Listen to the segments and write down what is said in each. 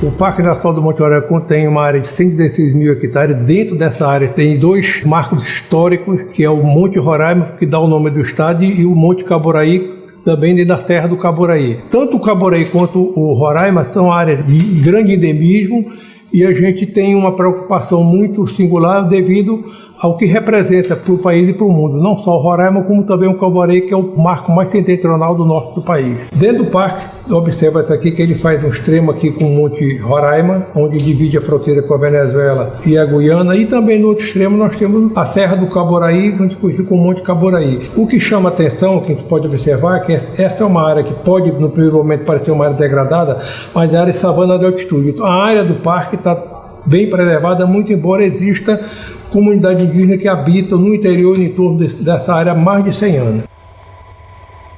O Parque Nacional do Monte Roraima contém uma área de 116 mil hectares. Dentro dessa área tem 2 marcos históricos, que é o Monte Roraima, que dá o nome do estado, e o Monte Caboraí, também dentro da Serra do Caboraí. Tanto o Caboraí quanto o Roraima são áreas de grande endemismo, e a gente tem uma preocupação muito singular devido ao que representa para o país e para o mundo, não só o Roraima, como também o Caboraí, que é o marco mais setentrional do norte do país. Dentro do parque, observa-se aqui que ele faz um extremo aqui com o Monte Roraima, onde divide a fronteira com a Venezuela e a Guiana, e também no outro extremo nós temos a Serra do Caboraí, onde conhecido como Monte Caboraí. O que chama atenção, que a gente pode observar, é que essa é uma área que pode, no primeiro momento, parecer uma área degradada, mas é a área de savana de altitude. Então, a área do parque está bem preservada, muito embora exista comunidade indígena que habita no interior e em torno dessa área há mais de 100 anos.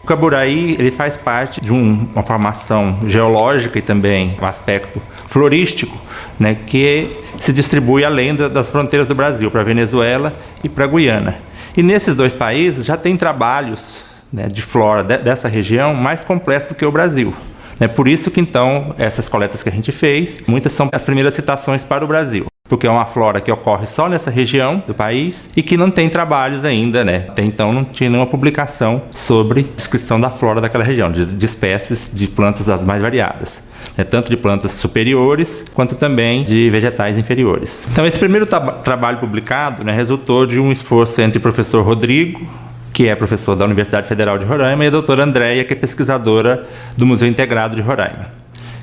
O Caboraí ele faz parte de uma formação geológica e também um aspecto florístico, né, que se distribui além das fronteiras do Brasil, para a Venezuela e para a Guiana. E nesses 2 países já tem trabalhos, né, de flora dessa região mais complexos do que o Brasil. É por isso que, então, essas coletas que a gente fez, muitas são as primeiras citações para o Brasil, porque é uma flora que ocorre só nessa região do país e que não tem trabalhos ainda, né? Até então não tinha nenhuma publicação sobre descrição da flora daquela região, de espécies de plantas das mais variadas, né? Tanto de plantas superiores, quanto também de vegetais inferiores. Então, esse primeiro trabalho publicado, né, resultou de um esforço entre o professor Rodrigo, que é professor da Universidade Federal de Roraima, e a doutora Andréia, que é pesquisadora do Museu Integrado de Roraima.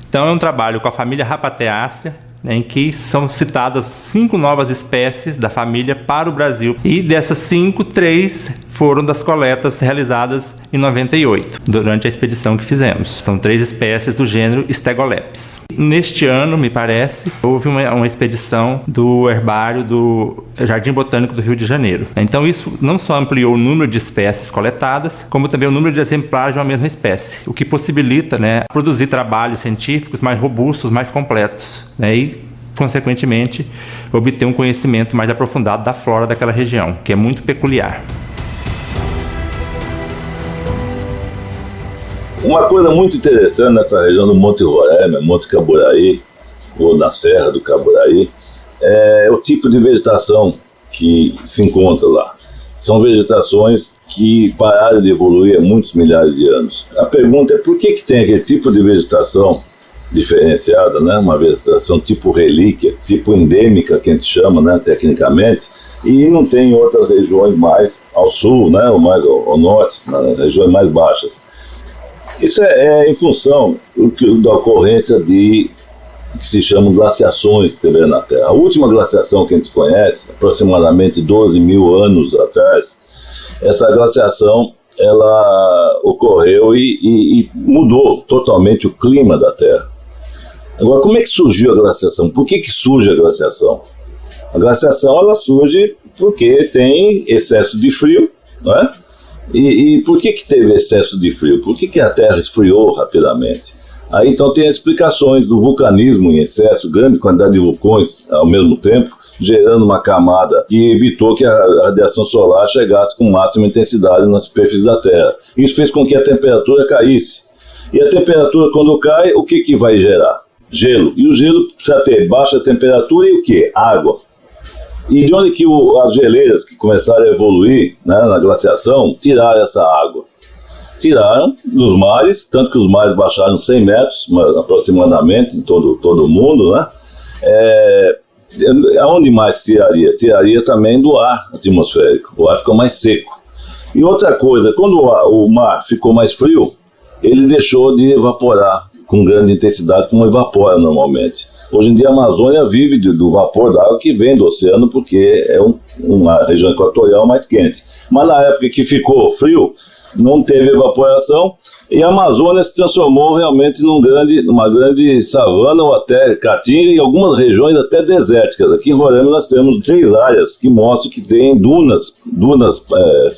Então é um trabalho com a família Rapateácea, né, em que são citadas 5 novas espécies da família para o Brasil. E dessas 5, 3 foram das coletas realizadas em 98, durante a expedição que fizemos. São 3 espécies do gênero Stegolepis. Neste ano, me parece, houve uma expedição do herbário do Jardim Botânico do Rio de Janeiro. Então isso não só ampliou o número de espécies coletadas, como também o número de exemplares de uma mesma espécie, o que possibilita, né, produzir trabalhos científicos mais robustos, mais completos, né, e, consequentemente, obter um conhecimento mais aprofundado da flora daquela região, que é muito peculiar. Uma coisa muito interessante nessa região do Monte Roraima, Monte Caboraí, ou na Serra do Caboraí, é o tipo de vegetação que se encontra lá. São vegetações que pararam de evoluir há muitos milhares de anos. A pergunta é por que tem aquele tipo de vegetação diferenciada, né? Uma vegetação tipo relíquia, tipo endêmica, que a gente chama, né, tecnicamente, e não tem em outras regiões mais ao sul, né, ou mais ao norte, nas regiões mais baixas. Isso é em função da ocorrência de que se chamam glaciações que tiveram na Terra. A última glaciação que a gente conhece, aproximadamente 12 mil anos atrás, essa glaciação ela ocorreu e mudou totalmente o clima da Terra. Agora, como é que surgiu a glaciação? Por que surge a glaciação? A glaciação ela surge porque tem excesso de frio, não é? E por que teve excesso de frio? Por que a Terra esfriou rapidamente? Aí então tem explicações do vulcanismo em excesso, grande quantidade de vulcões ao mesmo tempo, gerando uma camada que evitou que a radiação solar chegasse com máxima intensidade na superfície da Terra. Isso fez com que a temperatura caísse. E a temperatura, quando cai, o que vai gerar? Gelo. E o gelo precisa ter baixa temperatura e o quê? Água. E de onde que as geleiras que começaram a evoluir, né, na glaciação, tiraram essa água? Tiraram dos mares, tanto que os mares baixaram 100 metros, aproximadamente, em todo o mundo, né? Aonde mais tiraria? Tiraria também do ar atmosférico, o ar ficou mais seco. E outra coisa, quando o mar ficou mais frio, ele deixou de evaporar com grande intensidade, como evapora normalmente. Hoje em dia a Amazônia vive do vapor d'água que vem do oceano, porque é uma região equatorial mais quente. Mas na época que ficou frio, não teve evaporação e a Amazônia se transformou realmente numa grande savana ou até caatinga e algumas regiões até desérticas. Aqui em Roraima nós temos 3 áreas que mostram que tem dunas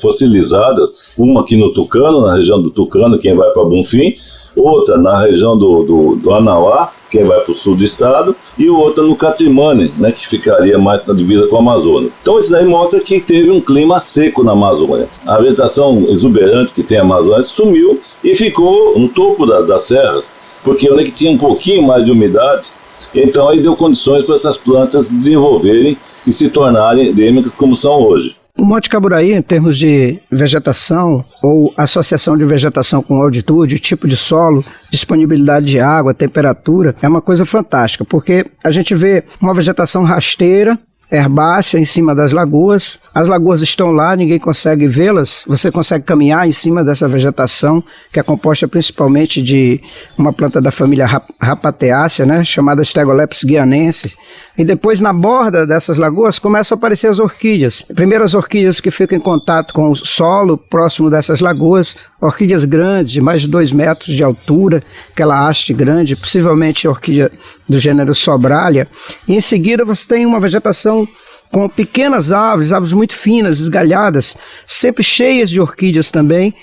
fossilizadas, uma aqui no Tucano, na região do Tucano, quem vai para Bonfim, outra na região do Anauá, quem vai para o sul do estado, e outra no Catrimane, né, que ficaria mais na divisa com a Amazônia. Então isso daí mostra que teve um clima seco na Amazônia. A vegetação exuberante que tem a Amazônia sumiu e ficou no topo das serras, porque onde que tinha um pouquinho mais de umidade, Então aí deu condições para essas plantas desenvolverem e se tornarem endêmicas como são hoje. O Monte Caburaí, em termos de vegetação ou associação de vegetação com altitude, tipo de solo, disponibilidade de água, temperatura, é uma coisa fantástica, porque a gente vê uma vegetação rasteira, herbácea em cima das lagoas. As lagoas estão lá, ninguém consegue vê-las. Você consegue caminhar em cima dessa vegetação, que é composta principalmente de uma planta da família Rapateácea, né, chamada Stegolepis guianensis. E depois, na borda dessas lagoas, começam a aparecer as orquídeas. Primeiro, as orquídeas que ficam em contato com o solo próximo dessas lagoas, orquídeas grandes, de mais de 2 metros de altura, aquela haste grande, possivelmente orquídea do gênero Sobralia. E em seguida, você tem uma vegetação com pequenas árvores muito finas, esgalhadas, sempre cheias de orquídeas também.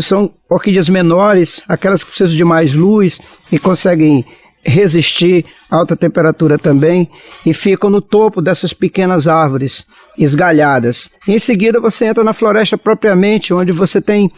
São orquídeas menores, aquelas que precisam de mais luz e conseguem resistir a alta temperatura também, e ficam no topo dessas pequenas árvores esgalhadas. Em seguida você entra na floresta propriamente, onde você tem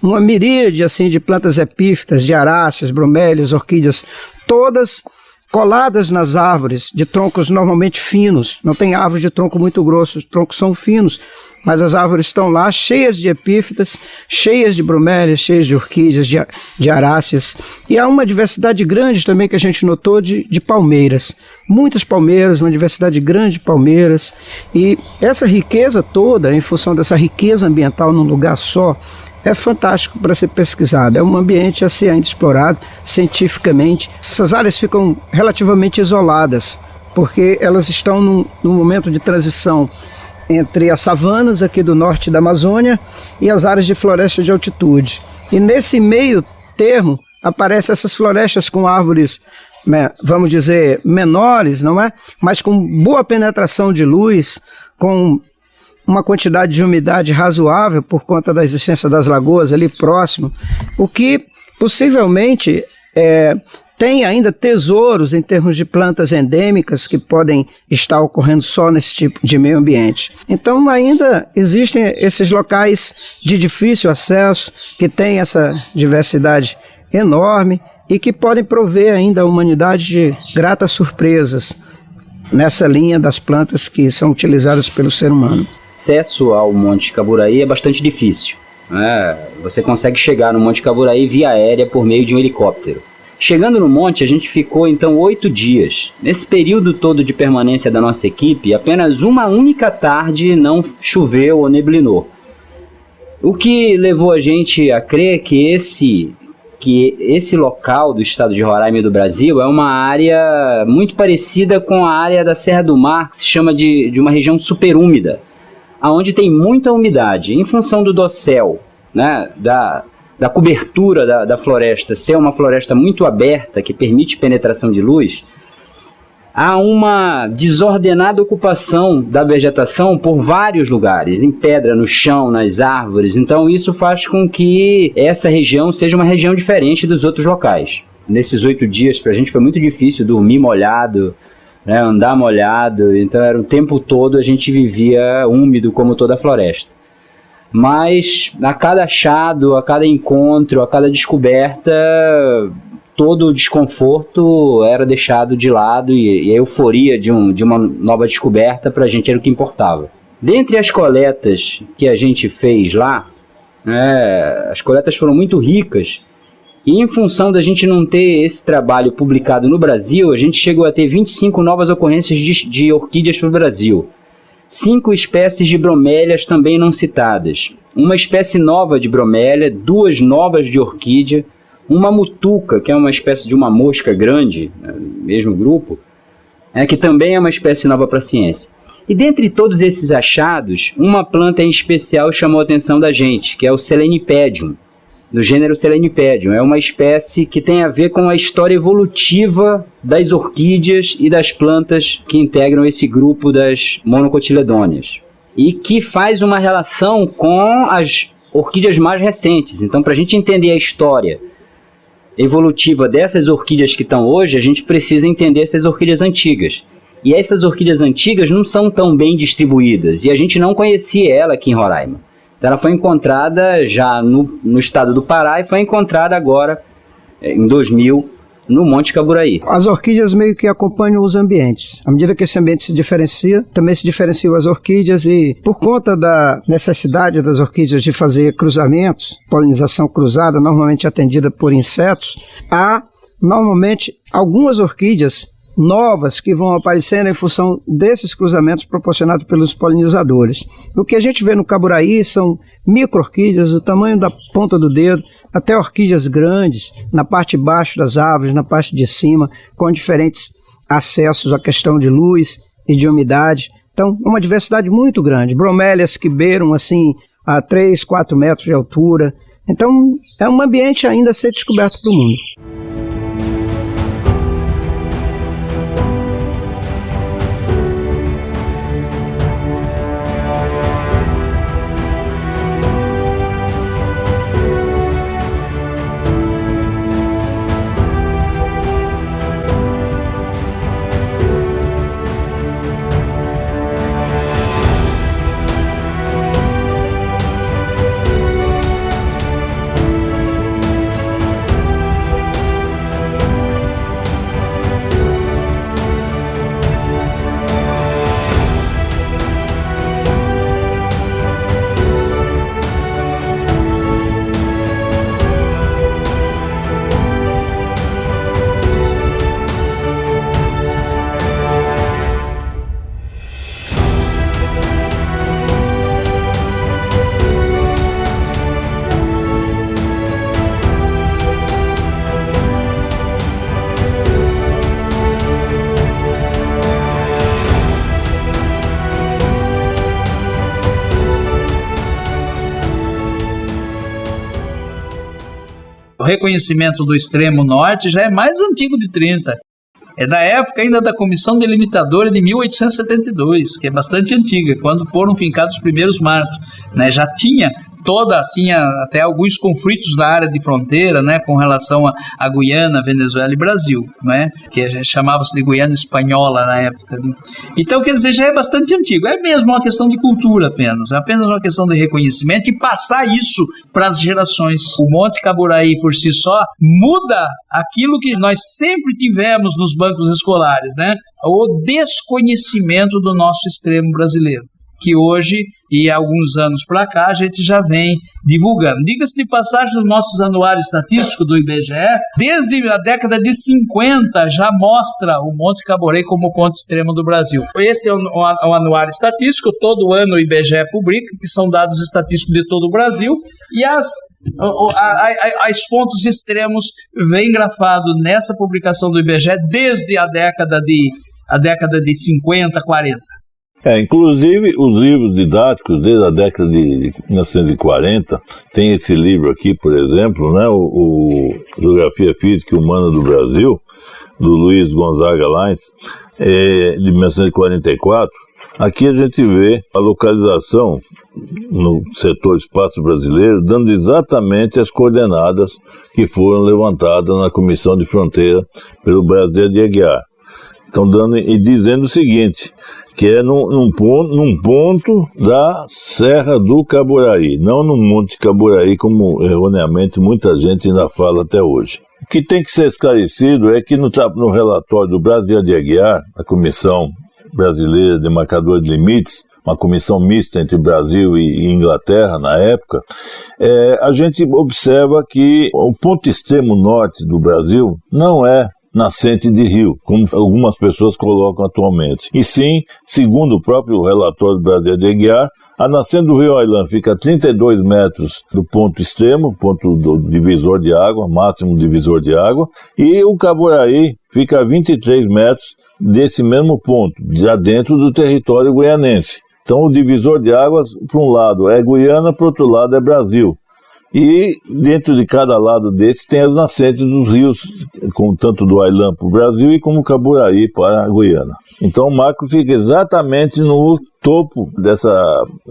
uma miríade assim, de plantas epífitas, de aráceas, bromélias, orquídeas, todas coladas nas árvores, de troncos normalmente finos. Não tem árvore de tronco muito grosso, os troncos são finos, mas as árvores estão lá cheias de epífitas, cheias de bromélias, cheias de orquídeas, de aráceas. E há uma diversidade grande também que a gente notou de palmeiras. Muitas palmeiras, uma diversidade grande de palmeiras. E essa riqueza toda, em função dessa riqueza ambiental num lugar só, é fantástico para ser pesquisado. É um ambiente a ser ainda explorado cientificamente. Essas áreas ficam relativamente isoladas, porque elas estão num momento de transição entre as savanas aqui do norte da Amazônia e as áreas de floresta de altitude. E nesse meio termo aparecem essas florestas com árvores, vamos dizer, menores, não é? Mas com boa penetração de luz, com uma quantidade de umidade razoável por conta da existência das lagoas ali próximo, o que possivelmente tem ainda tesouros em termos de plantas endêmicas que podem estar ocorrendo só nesse tipo de meio ambiente. Então ainda existem esses locais de difícil acesso, que têm essa diversidade enorme e que podem prover ainda a humanidade de gratas surpresas nessa linha das plantas que são utilizadas pelo ser humano. Acesso ao Monte Caburaí é bastante difícil, né? Você consegue chegar no Monte Caburaí via aérea por meio de um helicóptero. Chegando no monte, a gente ficou então 8 dias. Nesse período todo de permanência da nossa equipe, apenas uma única tarde não choveu ou neblinou. O que levou a gente a crer que esse local do estado de Roraima e do Brasil é uma área muito parecida com a área da Serra do Mar, que se chama de uma região superúmida, onde tem muita umidade, em função do dossel, né, da cobertura da floresta ser uma floresta muito aberta, que permite penetração de luz. Há uma desordenada ocupação da vegetação por vários lugares, em pedra, no chão, nas árvores. Então isso faz com que essa região seja uma região diferente dos outros locais. Nesses 8 dias, para a gente foi muito difícil dormir molhado, né, andar molhado, então era o tempo todo a gente vivia úmido como toda a floresta. Mas a cada achado, a cada encontro, a cada descoberta, todo o desconforto era deixado de lado e a euforia de uma nova descoberta para a gente era o que importava. Dentre as coletas que a gente fez lá, as coletas foram muito ricas. E em função da gente não ter esse trabalho publicado no Brasil, a gente chegou a ter 25 novas ocorrências de orquídeas para o Brasil. 5 espécies de bromélias também não citadas. Uma espécie nova de bromélia, 2 novas de orquídea, uma mutuca, que é uma espécie de uma mosca grande, mesmo grupo, que também é uma espécie nova para a ciência. E dentre todos esses achados, uma planta em especial chamou a atenção da gente, que é o Selenipedium, do gênero Selenipedium. É uma espécie que tem a ver com a história evolutiva das orquídeas e das plantas que integram esse grupo das monocotiledôneas, e que faz uma relação com as orquídeas mais recentes. Então, para a gente entender a história evolutiva dessas orquídeas que estão hoje, a gente precisa entender essas orquídeas antigas. E essas orquídeas antigas não são tão bem distribuídas, e a gente não conhecia ela aqui em Roraima. Então ela foi encontrada já no estado do Pará e foi encontrada agora, em 2000, no Monte Caburaí. As orquídeas meio que acompanham os ambientes. À medida que esse ambiente se diferencia, também se diferenciam as orquídeas e, por conta da necessidade das orquídeas de fazer cruzamentos, polinização cruzada, normalmente atendida por insetos, há normalmente algumas orquídeas novas que vão aparecendo em função desses cruzamentos proporcionados pelos polinizadores. O que a gente vê no Caburaí são micro-orquídeas do tamanho da ponta do dedo, até orquídeas grandes, na parte de baixo das árvores, na parte de cima, com diferentes acessos à questão de luz e de umidade. Então, uma diversidade muito grande. Bromélias que beiram assim a 3, 4 metros de altura. Então, é um ambiente ainda a ser descoberto para o mundo. O reconhecimento do extremo norte já é mais antigo de 30. É da época ainda da Comissão Delimitadora de 1872, que é bastante antiga, quando foram fincados os primeiros marcos, né? Já tinha até alguns conflitos na área de fronteira, né, com relação a Guiana, Venezuela e Brasil, né, que a gente chamava-se de Guiana Espanhola na época. Né? Então, quer dizer, já é bastante antigo. É mesmo uma questão de cultura apenas uma questão de reconhecimento e passar isso para as gerações. O Monte Caburaí, por si só, muda aquilo que nós sempre tivemos nos bancos escolares, né, o desconhecimento do nosso extremo brasileiro, que hoje e há alguns anos para cá a gente já vem divulgando. Diga-se de passagem, nos nossos anuários estatísticos do IBGE, desde a década de 50 já mostra o Monte Caburaí como ponto extremo do Brasil. Esse é o anuário estatístico, todo ano o IBGE publica, que são dados estatísticos de todo o Brasil, e os pontos extremos vêm grafado nessa publicação do IBGE desde a década de 50, 40. Inclusive os livros didáticos desde a década de 1940, tem esse livro aqui, por exemplo, né, o Geografia Física e Humana do Brasil, do Luiz Gonzaga Lins, de 1944. Aqui a gente vê a localização no setor espaço brasileiro, dando exatamente as coordenadas que foram levantadas na Comissão de Fronteira pelo Brasileiro de Aguiar. Estão dando e dizendo o seguinte, que é num ponto da Serra do Caburaí, não no Monte Caburaí, como erroneamente muita gente ainda fala até hoje. O que tem que ser esclarecido é que no relatório do Brasileiro de Aguiar, a Comissão Brasileira de Marcadores de Limites, uma comissão mista entre Brasil e Inglaterra na época, a gente observa que o ponto extremo norte do Brasil não é nascente de rio, como algumas pessoas colocam atualmente. E sim, segundo o próprio relatório do Brasileiro de Aguiar, a nascente do rio Ailã fica a 32 metros do ponto extremo, ponto do divisor de água, máximo divisor de água, e o Caburaí fica a 23 metros desse mesmo ponto, já dentro do território guianense. Então o divisor de águas, por um lado é Guiana, por outro lado é Brasil. E dentro de cada lado desse tem as nascentes dos rios, tanto do Ailã para o Brasil e como o Caburaí para a Guiana. Então o marco fica exatamente no topo dessa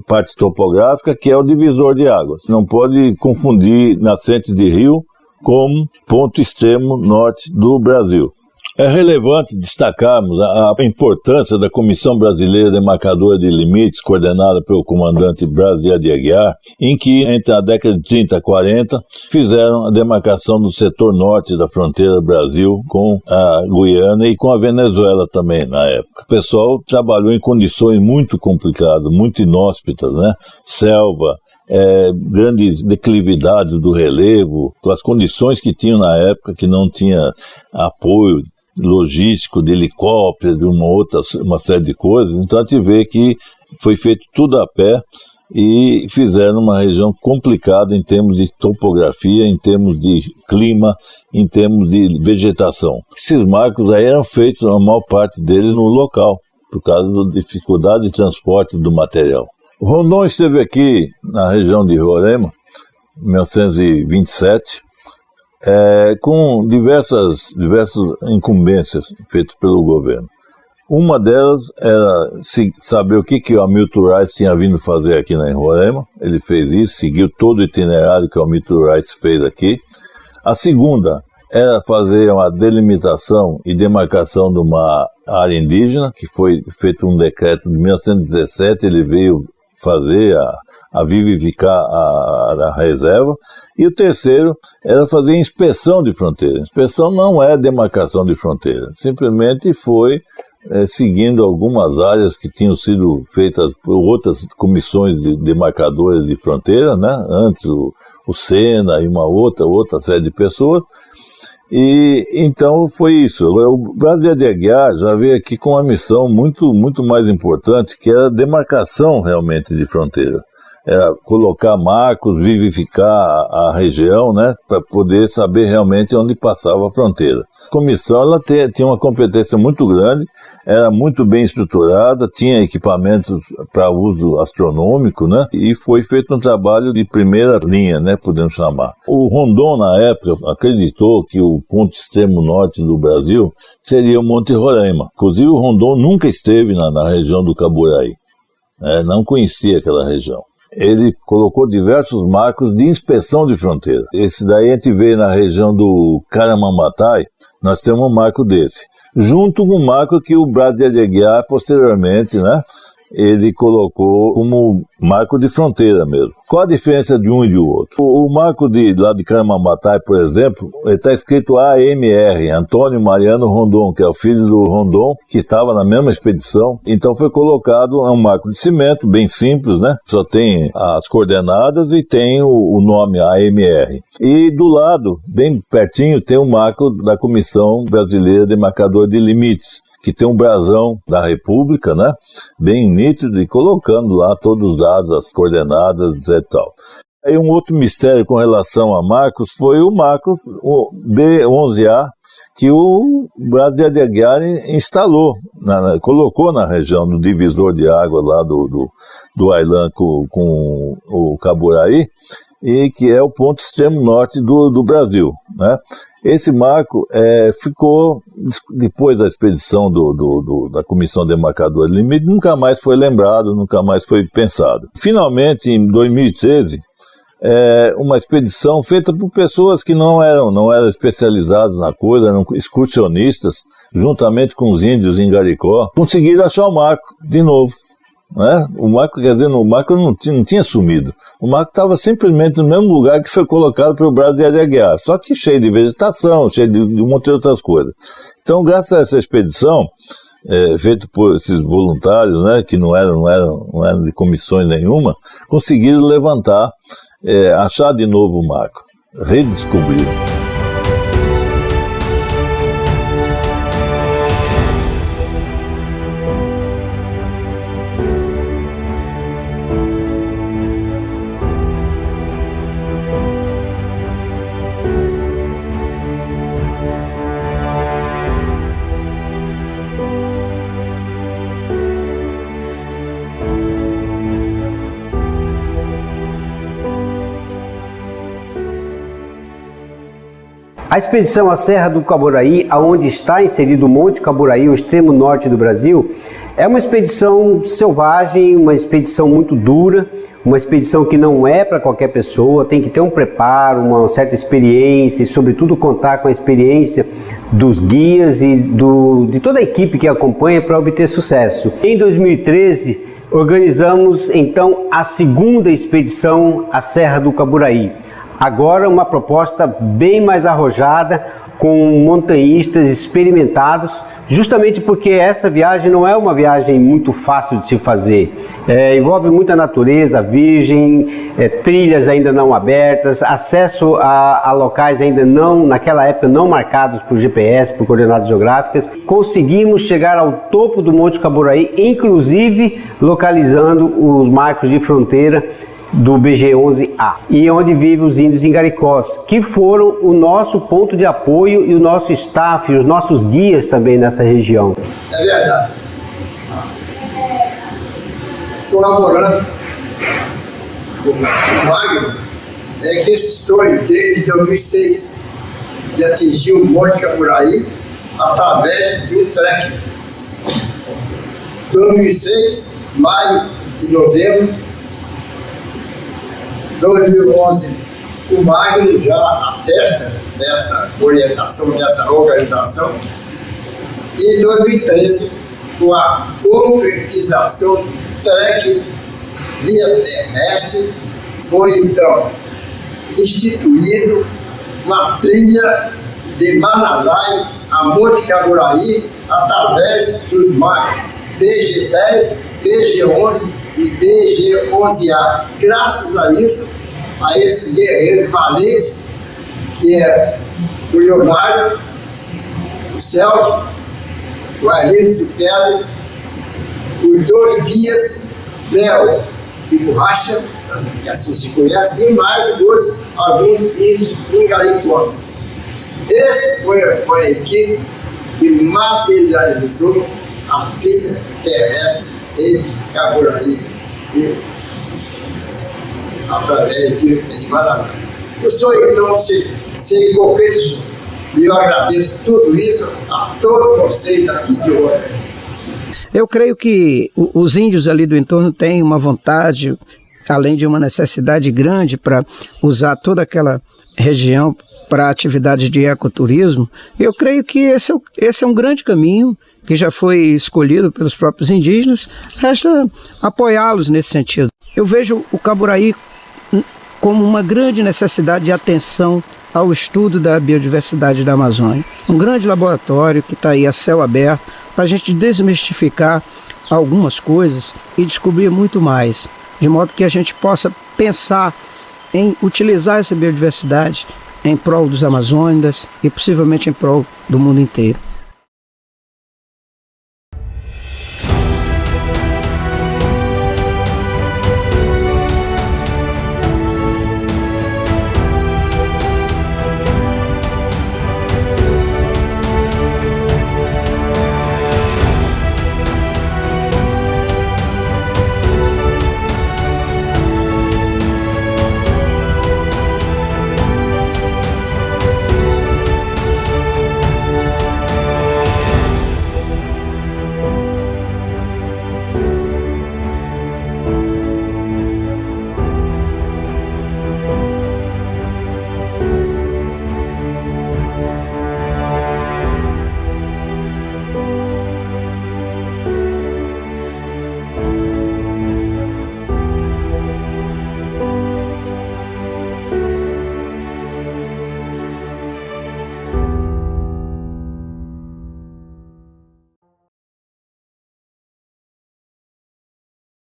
parte topográfica, que é o divisor de águas. Não pode confundir nascente de rio com ponto extremo norte do Brasil. É relevante destacarmos a importância da Comissão Brasileira Demarcadora de Limites, coordenada pelo comandante Braz de Aguiar, em que, entre a década de 30 e 40, fizeram a demarcação do setor norte da fronteira do Brasil com a Guiana e com a Venezuela também, na época. O pessoal trabalhou em condições muito complicadas, muito inóspitas, né? Selva, grandes declividades do relevo, com as condições que tinham na época, que não tinha apoio logístico de helicóptero, de uma série de coisas. Então a gente vê que foi feito tudo a pé e fizeram uma região complicada em termos de topografia, em termos de clima, em termos de vegetação. Esses marcos aí eram feitos, a maior parte deles, no local, por causa da dificuldade de transporte do material. O Rondon esteve aqui na região de Roraima, em 1927, com diversas incumbências feitas pelo governo. Uma delas era saber o que o Hamilton Rice tinha vindo fazer aqui na Roraima. Ele fez isso, seguiu todo o itinerário que o Hamilton Rice fez aqui. A segunda era fazer uma delimitação e demarcação de uma área indígena, que foi feito um decreto de 1917, ele veio fazer a vivificar a reserva. E o terceiro era fazer inspeção de fronteira. Inspeção não é demarcação de fronteira, simplesmente foi seguindo algumas áreas que tinham sido feitas por outras comissões de demarcadores de fronteira, né? Antes o Sena e uma outra série de pessoas. E então foi isso. O Braz de Aguiar já veio aqui com uma missão muito, muito mais importante, que era a demarcação realmente de fronteira. Era colocar marcos, vivificar a região, né, para poder saber realmente onde passava a fronteira. A comissão ela tinha uma competência muito grande, era muito bem estruturada, tinha equipamentos para uso astronômico, né, e foi feito um trabalho de primeira linha, né, podemos chamar. O Rondon, na época, acreditou que o ponto extremo norte do Brasil seria o Monte Roraima. Inclusive, o Rondon nunca esteve na região do Caburaí, não conhecia aquela região. Ele colocou diversos marcos de inspeção de fronteira. Esse daí a gente vê na região do Caramambatai, nós temos um marco desse. Junto com o marco que o Braz de Aguiar, posteriormente, né, ele colocou como marco de fronteira mesmo. Qual a diferença de um e de outro? O marco lá de Caramambatai, por exemplo, está escrito AMR, Antônio Mariano Rondon, que é o filho do Rondon, que estava na mesma expedição. Então foi colocado um marco de cimento, bem simples, né? Só tem as coordenadas e tem o nome AMR. E do lado, bem pertinho, tem o marco da Comissão Brasileira Demarcadora de Limites, que tem um brasão da República, né, bem nítido, e colocando lá todos os dados, as coordenadas, etc. Aí um outro mistério com relação a marcos foi o marco B11A, que o Braz de Aguiar instalou, colocou na região do divisor de água lá do Ailã com o Caburaí, e que é o ponto extremo norte do Brasil, né? Esse marco ficou, depois da expedição da Comissão Demarcadora de Limite, nunca mais foi lembrado, nunca mais foi pensado. Finalmente, em 2013, uma expedição feita por pessoas que não eram especializadas na coisa, eram excursionistas, juntamente com os índios em Garicó, conseguiram achar o marco de novo. Né? O marco não tinha sumido. O marco estava simplesmente no mesmo lugar que foi colocado pelo Braz de Aguiar, só que cheio de vegetação, cheio de um monte de outras coisas. Então, graças a essa expedição, feita por esses voluntários, né, que não eram de comissões nenhuma, conseguiram levantar, achar de novo o marco, redescobrir. A expedição à Serra do Caboraí, aonde está inserido o Monte Caburaí, o extremo norte do Brasil, é uma expedição selvagem, uma expedição muito dura, uma expedição que não é para qualquer pessoa, tem que ter um preparo, uma certa experiência e, sobretudo, contar com a experiência dos guias e de toda a equipe que acompanha para obter sucesso. Em 2013, organizamos então a segunda expedição à Serra do Caburaí. Agora uma proposta bem mais arrojada, com montanhistas experimentados, justamente porque essa viagem não é uma viagem muito fácil de se fazer. Envolve muita natureza virgem, trilhas ainda não abertas, acesso a locais ainda não, naquela época, não marcados por GPS, por coordenadas geográficas. Conseguimos chegar ao topo do Monte Caburaí, inclusive localizando os marcos de fronteira do BG-11A, e onde vivem os índios Ingaricós, que foram o nosso ponto de apoio e o nosso staff, os nossos guias também nessa região. É verdade. Colaborando com o Magno, é que esse sonho desde 2006 de atingir o Monte Caburaí através de um trekking. 2006, maio e novembro, 2011, o Magno já atesta dessa orientação, dessa organização, e em 2013, com a concretização do trek via terrestre, foi então instituído uma trilha de Manazai a Monte Caburaí através dos mares BG-10, BG-11 e BG-11A. Graças a isso, a esses guerreiros valentes, que é o Leonardo, o Celso, o Arlindo Cifero, os dois guias, Léo e Borracha, que assim se conhece, e mais alguns índios Ingaricós. Essa foi a equipe que materializou a trilha terrestre entre Caburaí e através de Manaus. O sonho então se concretizou. E eu agradeço tudo isso a todos vocês aqui de hoje. Eu creio que os índios ali do entorno têm uma vontade, além de uma necessidade grande para usar toda aquela região para atividades de ecoturismo. Eu creio que esse é um grande caminho que já foi escolhido pelos próprios indígenas, resta apoiá-los nesse sentido. Eu vejo o Caburaí como uma grande necessidade de atenção ao estudo da biodiversidade da Amazônia. Um grande laboratório que está aí a céu aberto para a gente desmistificar algumas coisas e descobrir muito mais, de modo que a gente possa pensar em utilizar essa biodiversidade em prol dos amazônicos e possivelmente em prol do mundo inteiro.